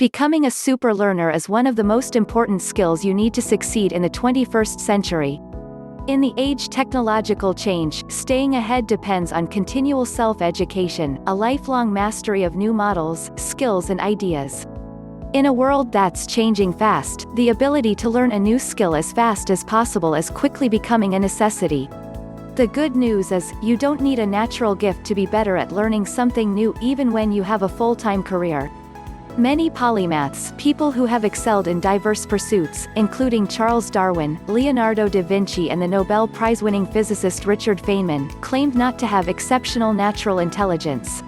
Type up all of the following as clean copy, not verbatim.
Becoming a super learner is one of the most important skills you need to succeed in the 21st century. In the age of technological change, staying ahead depends on continual self-education, a lifelong mastery of new models, skills and ideas. In a world that's changing fast, the ability to learn a new skill as fast as possible is quickly becoming a necessity. The good news is, you don't need a natural gift to be better at learning something new even when you have a full-time career. Many polymaths, people who have excelled in diverse pursuits, including Charles Darwin, Leonardo da Vinci and the Nobel Prize-winning physicist Richard Feynman, claimed not to have exceptional natural intelligence.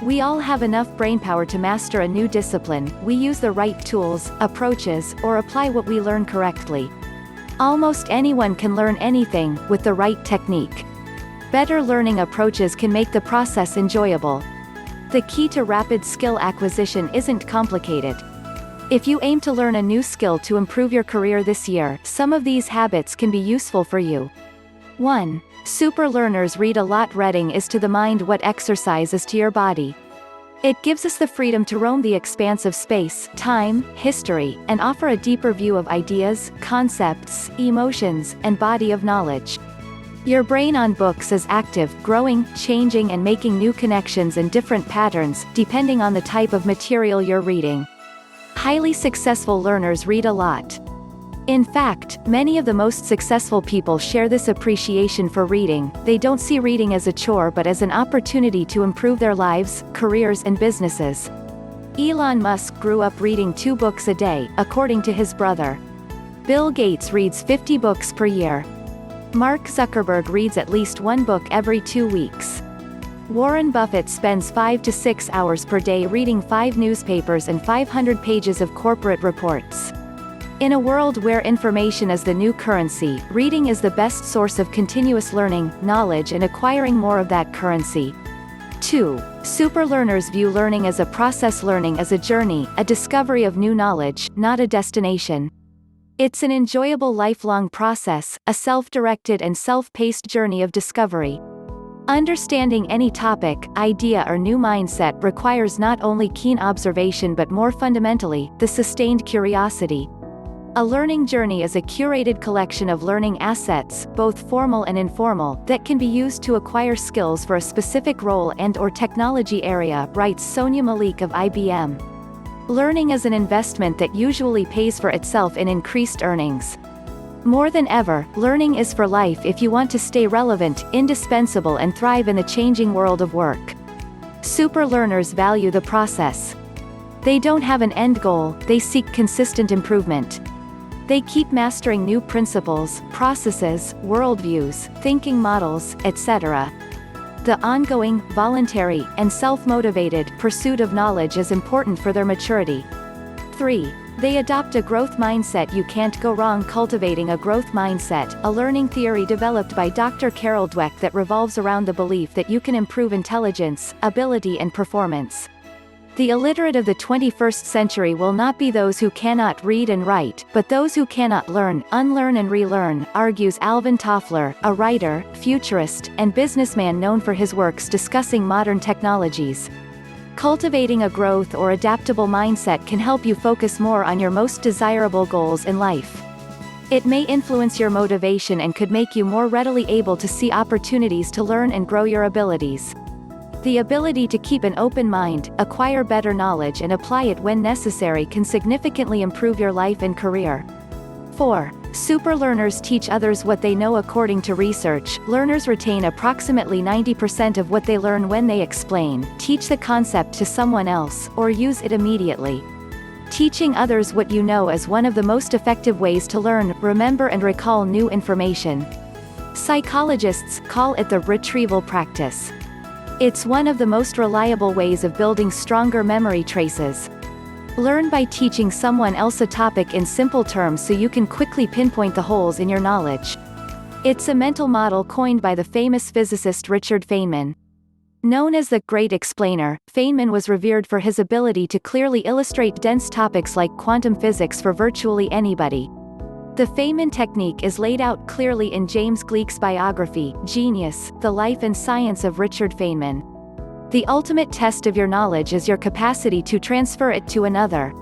We all have enough brainpower to master a new discipline, we use the right tools, approaches, or apply what we learn correctly. Almost anyone can learn anything, with the right technique. Better learning approaches can make the process enjoyable. The key to rapid skill acquisition isn't complicated. If you aim to learn a new skill to improve your career this year, some of these habits can be useful for you. 1. Super learners read a lot. Reading is to the mind what exercise is to your body. It gives us the freedom to roam the expanse of space, time, history, and offer a deeper view of ideas, concepts, emotions, and body of knowledge. Your brain on books is active, growing, changing and making new connections and different patterns, depending on the type of material you're reading. Highly successful learners read a lot. In fact, many of the most successful people share this appreciation for reading. They don't see reading as a chore but as an opportunity to improve their lives, careers and businesses. Elon Musk grew up reading 2 books a day, according to his brother. Bill Gates reads 50 books per year. Mark Zuckerberg reads at least 1 book every 2 weeks. Warren Buffett spends 5 to 6 hours per day reading 5 newspapers and 500 pages of corporate reports. In a world where information is the new currency, reading is the best source of continuous learning, knowledge and acquiring more of that currency. 2. Super learners view learning as a process. Learning as a journey, a discovery of new knowledge, not a destination. It's an enjoyable lifelong process, a self-directed and self-paced journey of discovery. Understanding any topic, idea or new mindset requires not only keen observation but more fundamentally, the sustained curiosity. A learning journey is a curated collection of learning assets, both formal and informal, that can be used to acquire skills for a specific role and/or technology area, writes Sonia Malik of IBM. Learning is an investment that usually pays for itself in increased earnings. More than ever, learning is for life if you want to stay relevant, indispensable and thrive in the changing world of work. Super learners value the process. They don't have an end goal, they seek consistent improvement. They keep mastering new principles, processes, worldviews, thinking models, etc. The ongoing, voluntary, and self-motivated pursuit of knowledge is important for their maturity. 3. They adopt a growth mindset. You can't go wrong cultivating a growth mindset, a learning theory developed by Dr. Carol Dweck that revolves around the belief that you can improve intelligence, ability and performance. The illiterate of the 21st century will not be those who cannot read and write, but those who cannot learn, unlearn and relearn, argues Alvin Toffler, a writer, futurist, and businessman known for his works discussing modern technologies. Cultivating a growth or adaptable mindset can help you focus more on your most desirable goals in life. It may influence your motivation and could make you more readily able to see opportunities to learn and grow your abilities. The ability to keep an open mind, acquire better knowledge and apply it when necessary can significantly improve your life and career. 4. Super learners teach others what they know. According to research, learners retain approximately 90% of what they learn when they explain, teach the concept to someone else, or use it immediately. Teaching others what you know is one of the most effective ways to learn, remember and recall new information. Psychologists call it the retrieval practice. It's one of the most reliable ways of building stronger memory traces. Learn by teaching someone else a topic in simple terms so you can quickly pinpoint the holes in your knowledge. It's a mental model coined by the famous physicist Richard Feynman. Known as the Great Explainer, Feynman was revered for his ability to clearly illustrate dense topics like quantum physics for virtually anybody. The Feynman technique is laid out clearly in James Gleick's biography, Genius: The Life and Science of Richard Feynman. The ultimate test of your knowledge is your capacity to transfer it to another.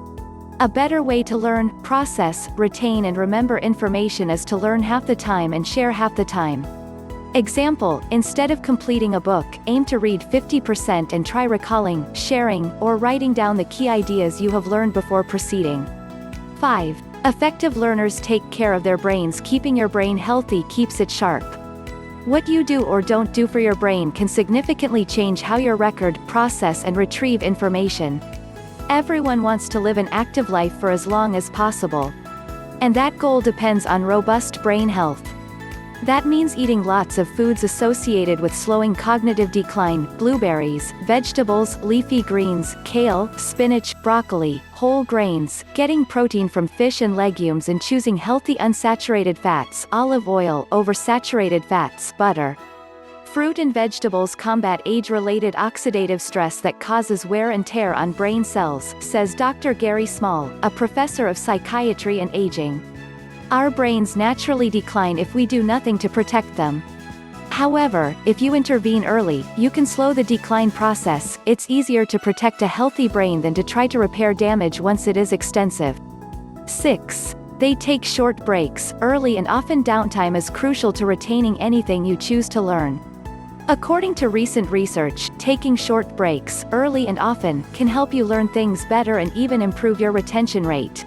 A better way to learn, process, retain and remember information is to learn half the time and share half the time. Example, instead of completing a book, aim to read 50% and try recalling, sharing, or writing down the key ideas you have learned before proceeding. 5. Effective learners take care of their brains. Keeping your brain healthy keeps it sharp. What you do or don't do for your brain can significantly change how you record, process and retrieve information. Everyone wants to live an active life for as long as possible. And that goal depends on robust brain health. That means eating lots of foods associated with slowing cognitive decline: blueberries, vegetables, leafy greens, kale, spinach, broccoli, whole grains, getting protein from fish and legumes and choosing healthy unsaturated fats: olive oil over saturated fats, butter. Fruit and vegetables combat age-related oxidative stress that causes wear and tear on brain cells, says Dr. Gary Small, a professor of psychiatry and aging. Our brains naturally decline if we do nothing to protect them. However, if you intervene early, you can slow the decline process. It's easier to protect a healthy brain than to try to repair damage once it is extensive. 6. They take short breaks. Early and often downtime is crucial to retaining anything you choose to learn. According to recent research, taking short breaks, early and often, can help you learn things better and even improve your retention rate.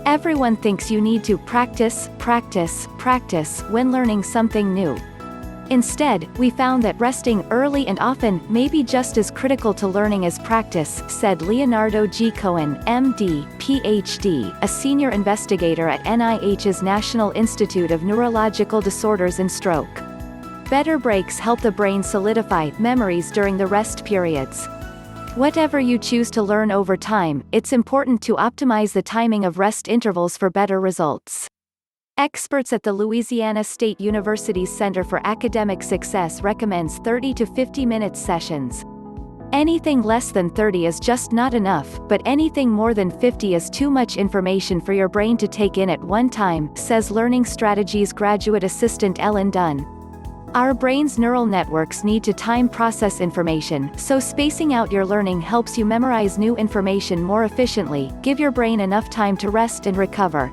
Everyone thinks you need to practice when learning something new. Instead, we found that resting early and often may be just as critical to learning as practice, said Leonardo G. Cohen, MD, PhD, a senior investigator at NIH's National Institute of Neurological Disorders and Stroke. Better breaks help the brain solidify memories during the rest periods. Whatever you choose to learn over time, it's important to optimize the timing of rest intervals for better results. Experts at the Louisiana State University's Center for Academic Success recommends 30 to 50 minute sessions. Anything less than 30 is just not enough, but anything more than 50 is too much information for your brain to take in at one time, says Learning Strategies graduate assistant Ellen Dunn. Our brain's neural networks need to time process information, so spacing out your learning helps you memorize new information more efficiently. Give your brain enough time to rest and recover.